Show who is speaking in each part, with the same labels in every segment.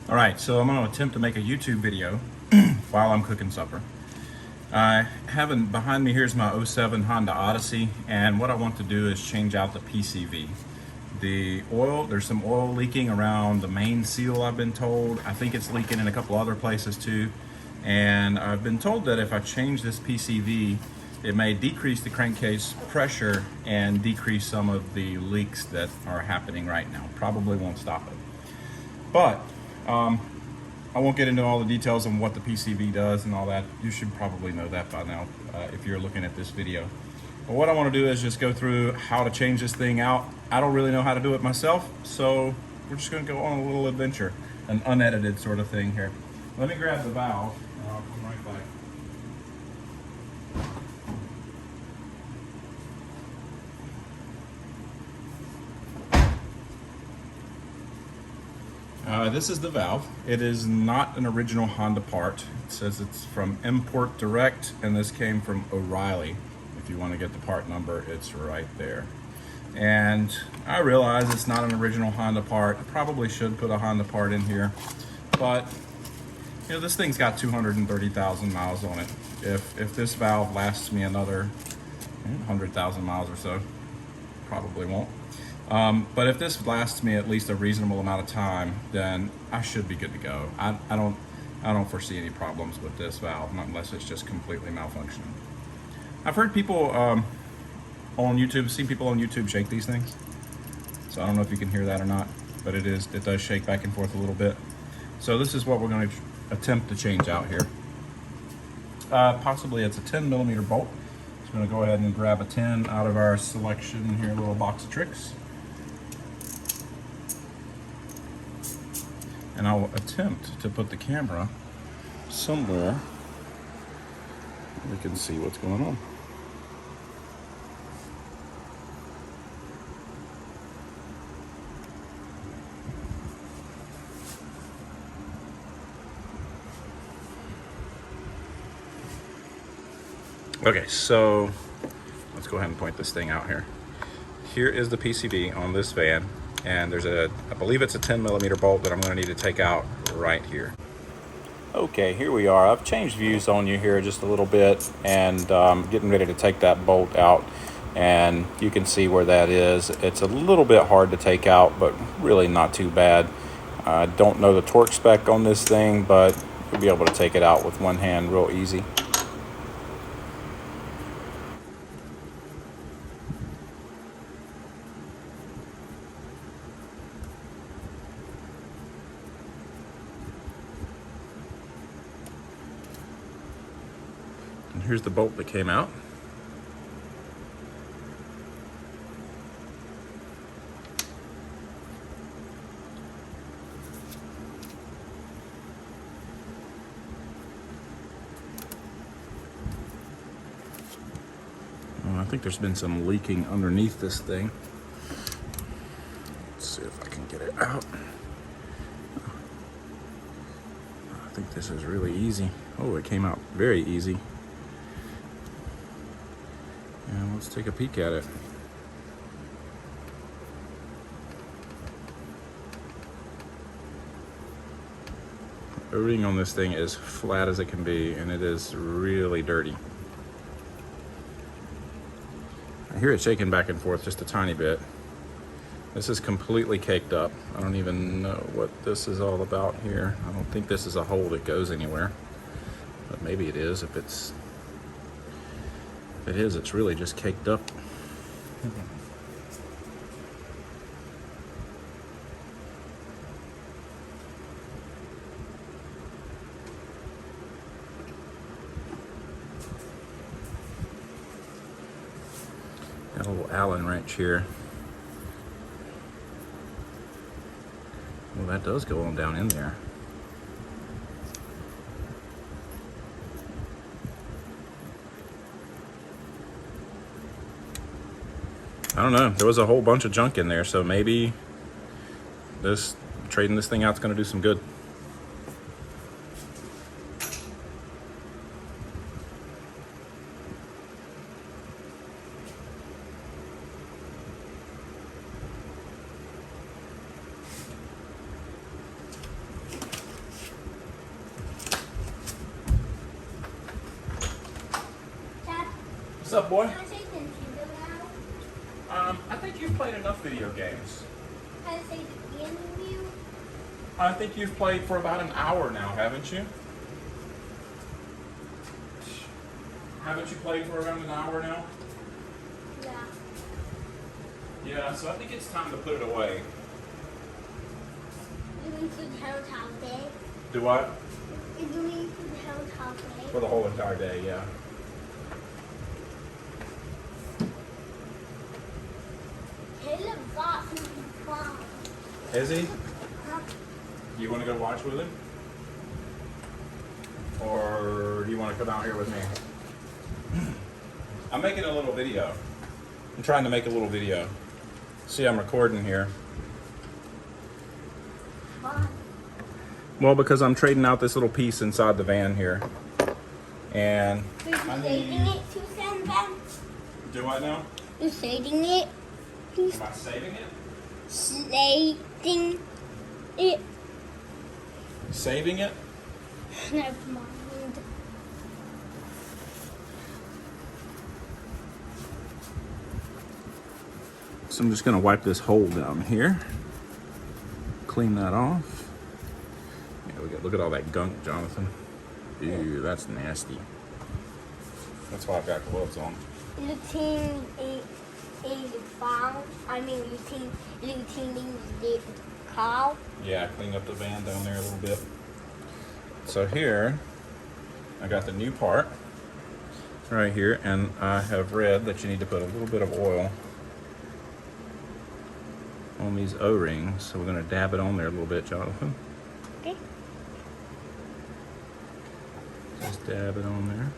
Speaker 1: All right, so I'm going to attempt to make a YouTube video while I'm cooking supper. Behind me here's my '07 Honda Odyssey, and what I want to do is change out the PCV. The oil, there's some oil leaking around the main seal, I've been told. I think it's leaking in a couple other places too. And I've been told that if I change this PCV, it may decrease the crankcase pressure and decrease some of the leaks that are happening right now. Probably won't stop it. But I won't get into all the details on what the PCV does and all that. You should probably know that by now if you're looking at this video. But what I want to do is just go through how to change this thing out. I don't really know how to do it myself, so we're just going to go on a little adventure, an unedited sort of thing here. Let me grab the valve and I'll come right back. This is the valve. It is not an original Honda part. It says it's from Import Direct, and this came from O'Reilly. If you want to get the part number, it's right there. And I realize it's not an original Honda part. I probably should put a Honda part in here, but you know, this thing's got 230,000 miles on it. If this valve lasts me another 100,000 miles or so, probably won't. But if this lasts me at least a reasonable amount of time, then I should be good to go. I don't foresee any problems with this valve, unless it's just completely malfunctioning. I've heard people on YouTube, seen people on YouTube shake these things. So I don't know if you can hear that or not, but it does shake back and forth a little bit. So this is what we're going to attempt to change out here. Possibly it's a 10mm bolt. So I'm going to go ahead and grab a 10 out of our selection here, a little box of tricks. And I'll attempt to put the camera somewhere we can see what's going on. Okay, so let's go ahead and point this thing out here. Here is the PCV on this van, and there's I believe it's a 10mm bolt that I'm going to need to take out right here. Okay, here we are. I've changed views on you here just a little bit, and getting ready to take that bolt out, and you can see where that is. It's a little bit hard to take out, but really not too bad. I don't know the torque spec on this thing, but you'll be able to take it out with one hand real easy. And here's the bolt that came out. I think there's been some leaking underneath this thing. Let's see if I can get it out. I think this is really easy. Oh, it came out very easy. And let's take a peek at it. Everything on this thing is flat as it can be, and it is really dirty. I hear it shaking back and forth just a tiny bit. This is completely caked up. I don't even know what this is all about here. I don't think this is a hole that goes anywhere, but maybe it is. If it is, it's really just caked up. Got a little Allen wrench here. Well, that does go on down in there. I don't know. There was a whole bunch of junk in there, so maybe trading this thing out is going to do some good. What's up, boy?
Speaker 2: Can I say Nintendo now?
Speaker 1: I think you've played enough video games.
Speaker 2: Can I say the interview?
Speaker 1: I think you've played for about an hour now, haven't you? Haven't you played for around an hour now?
Speaker 2: Yeah.
Speaker 1: Yeah, so I think it's time to put it away.
Speaker 2: You need to tell Taipei.
Speaker 1: Do what?
Speaker 2: You need to tell Taipei.
Speaker 1: For the whole entire day, yeah.
Speaker 2: Caleb got something fun.
Speaker 1: Is he? You want to go watch with him? Or do you want to come out here with me? I'm making a little video. I'm trying to make a little video. See, I'm recording here.
Speaker 2: Why?
Speaker 1: Well, because I'm trading out this little piece inside the van here. And
Speaker 2: Are you saving it to send them?
Speaker 1: do I now?
Speaker 2: You're saving it?
Speaker 1: Am I saving it?
Speaker 2: Saving it?
Speaker 1: Saving it?
Speaker 2: Never mind.
Speaker 1: So I'm just going to wipe this hole down here. Clean that off. Yeah, we got, look at all that gunk, Jonathan. Ew, that's nasty. That's why I've got gloves on.
Speaker 2: Routine is found. I mean, routine is cow.
Speaker 1: Yeah, clean up the van down there a little bit. So here, I got the new part right here, and I have read that you need to put a little bit of oil on these O-rings. So we're going to dab it on there a little bit, Jonathan.
Speaker 2: Okay.
Speaker 1: Just dab it on there.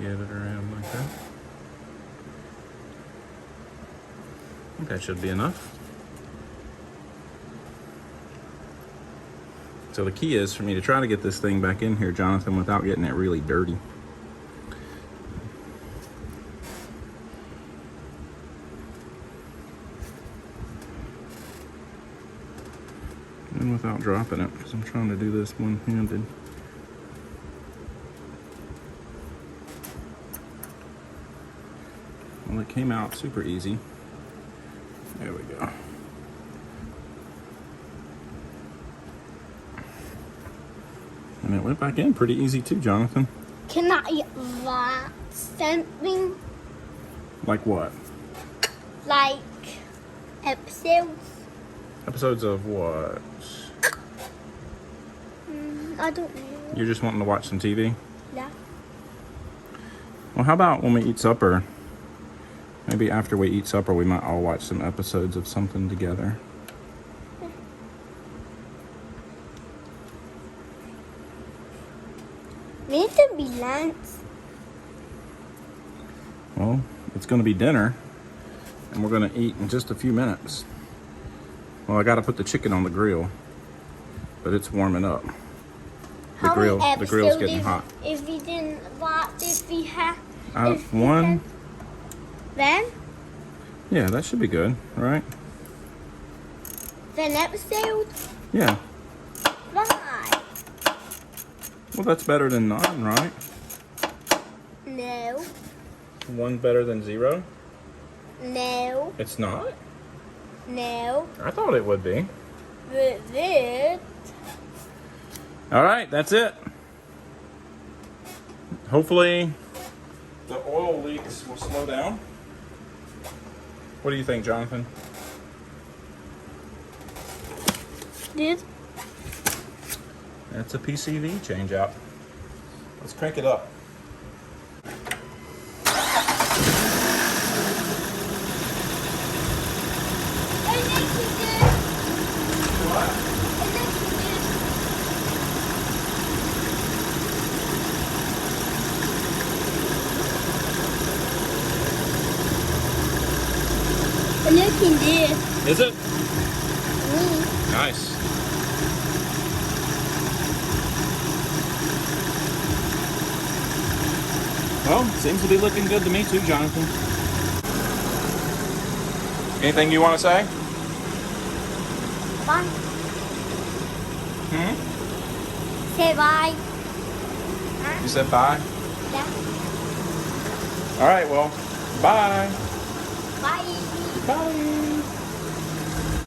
Speaker 1: Get it around like that. I think that should be enough. So the key is for me to try to get this thing back in here, Jonathan, without getting it really dirty. And without dropping it, because I'm trying to do this one-handed. Well, it came out super easy. There we go. And it went back in pretty easy too, Jonathan.
Speaker 2: Can I write something
Speaker 1: Like what?
Speaker 2: like episodes?
Speaker 1: Episodes of what?
Speaker 2: I don't know.
Speaker 1: You're just wanting to watch some TV?
Speaker 2: Yeah.
Speaker 1: Well, how about when we eat supper? Maybe after we eat supper, we might all watch some episodes of something together.
Speaker 2: We need to be lunch.
Speaker 1: Well, it's going to be dinner, and we're going to eat in just a few minutes. Well, I got to put the chicken on the grill, but it's warming up. The grill's getting hot.
Speaker 2: If we didn't watch, if we have
Speaker 1: One.
Speaker 2: Then
Speaker 1: Yeah, that should be good, right?
Speaker 2: an episode.
Speaker 1: Yeah.
Speaker 2: Why?
Speaker 1: Well, that's better than none, right?
Speaker 2: No.
Speaker 1: One better than zero?
Speaker 2: No.
Speaker 1: It's not?
Speaker 2: No.
Speaker 1: I thought it would be.
Speaker 2: This.
Speaker 1: All right, that's it. Hopefully the oil leaks will slow down. What do you think, Jonathan?
Speaker 2: This.
Speaker 1: That's a PCV change out. Let's crank it up.
Speaker 2: I'm looking this.
Speaker 1: Is it? Nice. Well, seems to be looking good to me too, Jonathan. Anything you want to say?
Speaker 2: Bye. Say bye.
Speaker 1: You said bye?
Speaker 2: Yeah.
Speaker 1: All right, well, bye.